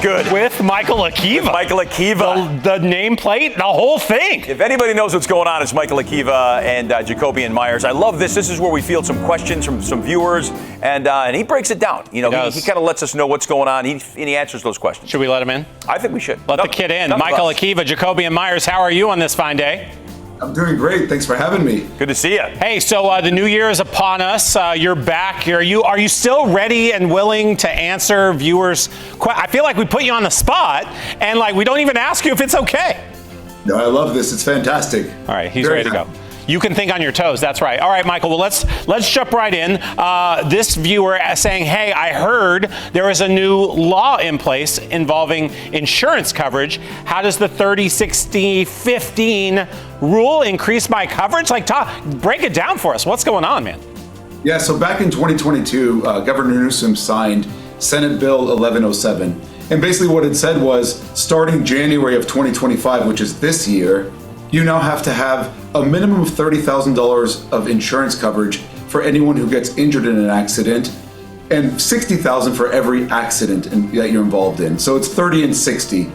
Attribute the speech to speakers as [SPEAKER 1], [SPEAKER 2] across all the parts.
[SPEAKER 1] good.
[SPEAKER 2] With Michael Akiva.
[SPEAKER 1] Michael Akiva.
[SPEAKER 2] The nameplate, the whole thing.
[SPEAKER 1] If anybody knows what's going on, it's Michael Akiva and Jacoby Meyers. I love this. This is where we field some questions from some viewers, and he breaks it down. You know, he kind of lets us know what's going on, and he answers those questions.
[SPEAKER 2] Should we let him in?
[SPEAKER 1] I think we should.
[SPEAKER 2] Let the kid in. Michael Akiva, Jacoby Meyers, how are you on this fine day?
[SPEAKER 3] I'm doing great. Thanks for having me.
[SPEAKER 1] Good to see you.
[SPEAKER 2] Hey, so the new year is upon us. You're back. Are you still ready and willing to answer viewers' I feel like we put you on the spot, and like we don't even ask you if it's okay.
[SPEAKER 3] No, I love this. It's fantastic.
[SPEAKER 2] All right, he's ready to go. You can think on your toes. That's right. All right, Michael. Well, let's jump right in. This viewer saying, "Hey, I heard there is a new law in place involving insurance coverage. How does the 30, 60, 15 rule increase my coverage? Like, break it down for us. What's going on, man?"
[SPEAKER 3] Yeah. So back in 2022, Governor Newsom signed Senate Bill 1107, and basically what it said was, starting January of 2025, which is this year, you now have to have a minimum of $30,000 of insurance coverage for anyone who gets injured in an accident, and $60,000 for every accident that you're involved in. So it's 30 and 60.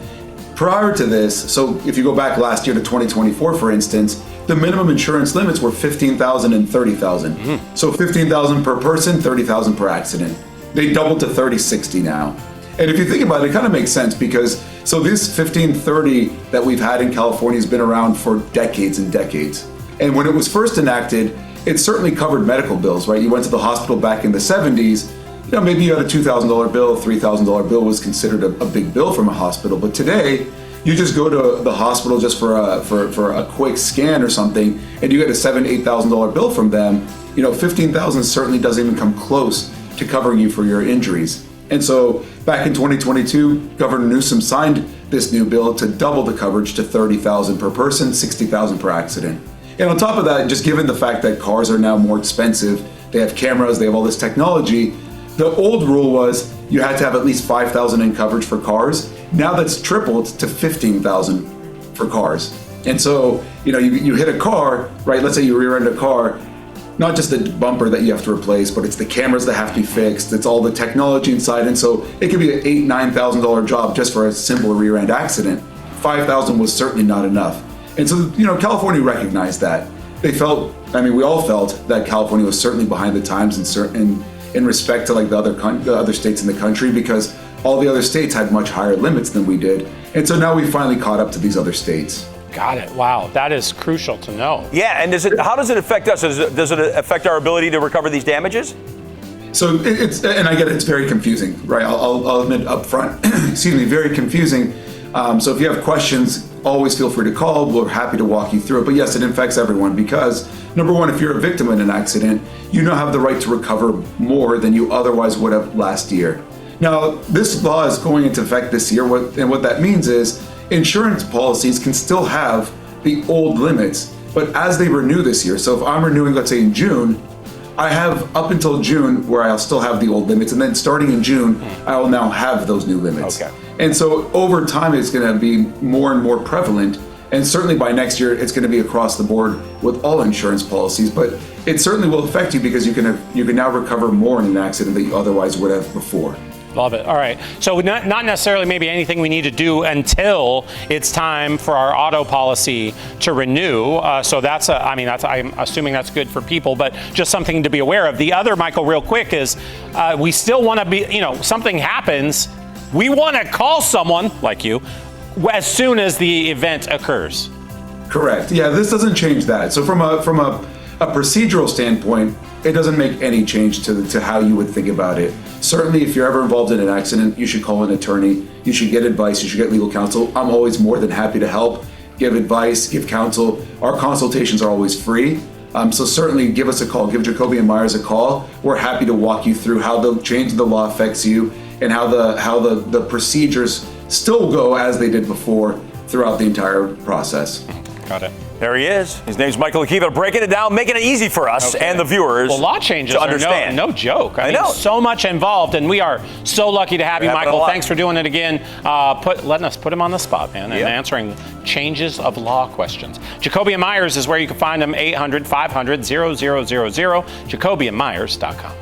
[SPEAKER 3] Prior to this, so if you go back last year to 2024, for instance, the minimum insurance limits were $15,000 and $30,000. So $15,000 per person, $30,000 per accident. They doubled to 30-60 now. And if you think about it, it kind of makes sense because so this 1530 that we've had in California has been around for decades and decades. And when it was first enacted, it certainly covered medical bills, right? You went to the hospital back in the 70s, you know, maybe you had a $2,000 bill, $3,000 bill was considered a big bill from a hospital. But today, you just go to the hospital just for a quick scan or something, and you get a $7,000, $8,000 bill from them. You know, $15,000 certainly doesn't even come close to covering you for your injuries. And so back in 2022, Governor Newsom signed this new bill to double the coverage to $30,000 per person, $60,000 per accident. And on top of that, just given the fact that cars are now more expensive, they have cameras, they have all this technology, the old rule was you had to have at least $5,000 in coverage for cars. Now that's tripled to $15,000 for cars. And so, you know, you hit a car, right? Let's say you rear-end a car, not just the bumper that you have to replace, but it's the cameras that have to be fixed. It's all the technology inside. And so it could be an $8,000, $9,000 job just for a simple rear end accident. $5,000 was certainly not enough. And so, you know, California recognized that. They felt, I mean, we all felt that California was certainly behind the times in respect to like the other states in the country, because all the other states had much higher limits than we did. And so now we finally caught up to these other states.
[SPEAKER 2] Got it. Wow, that is crucial to know.
[SPEAKER 1] Yeah, and how does it affect us? Does it affect our ability to recover these damages?
[SPEAKER 3] So and I get it, it's very confusing, right? I'll admit up front, excuse me, very confusing. So if you have questions, always feel free to call. We're happy to walk you through it. But yes, it affects everyone because, number one, if you're a victim in an accident, you now have the right to recover more than you otherwise would have last year. Now, this law is going into effect this year, and what that means is insurance policies can still have the old limits, but as they renew this year, so if I'm renewing, let's say in June, I have up until June where I'll still have the old limits, and then starting in June, I will now have those new limits.
[SPEAKER 1] Okay.
[SPEAKER 3] And so over time, it's going to be more and more prevalent, and certainly by next year, it's going to be across the board with all insurance policies, but it certainly will affect you because you can now recover more in an accident that you otherwise would have before.
[SPEAKER 2] Love it. All right. So not necessarily maybe anything we need to do until it's time for our auto policy to renew. So I'm assuming that's good for people, but just something to be aware of. The other, Michael, real quick, is we still want to be, you know, something happens. We want to call someone like you as soon as the event occurs.
[SPEAKER 3] Correct. Yeah, this doesn't change that. So from a procedural standpoint, it doesn't make any change to how you would think about it. Certainly, if you're ever involved in an accident, you should call an attorney. You should get advice. You should get legal counsel. I'm always more than happy to help, give advice, give counsel. Our consultations are always free. So certainly give us a call. Give Jacoby Meyers a call. We're happy to walk you through how the change in the law affects you and how the procedures still go as they did before throughout the entire process.
[SPEAKER 2] Got it.
[SPEAKER 1] There he is. His name's Michael Akiva, breaking it down, making it easy for us and the viewers.
[SPEAKER 2] Well, law changes
[SPEAKER 1] to understand.
[SPEAKER 2] No joke. I mean,
[SPEAKER 1] know.
[SPEAKER 2] So much involved, and we are so lucky to have you, Michael. Thanks for doing it again. Letting us put him on the spot, man, and answering changes of law questions. Jacoby Meyers is where you can find him, 800-500-0000, JacobyMyers.com.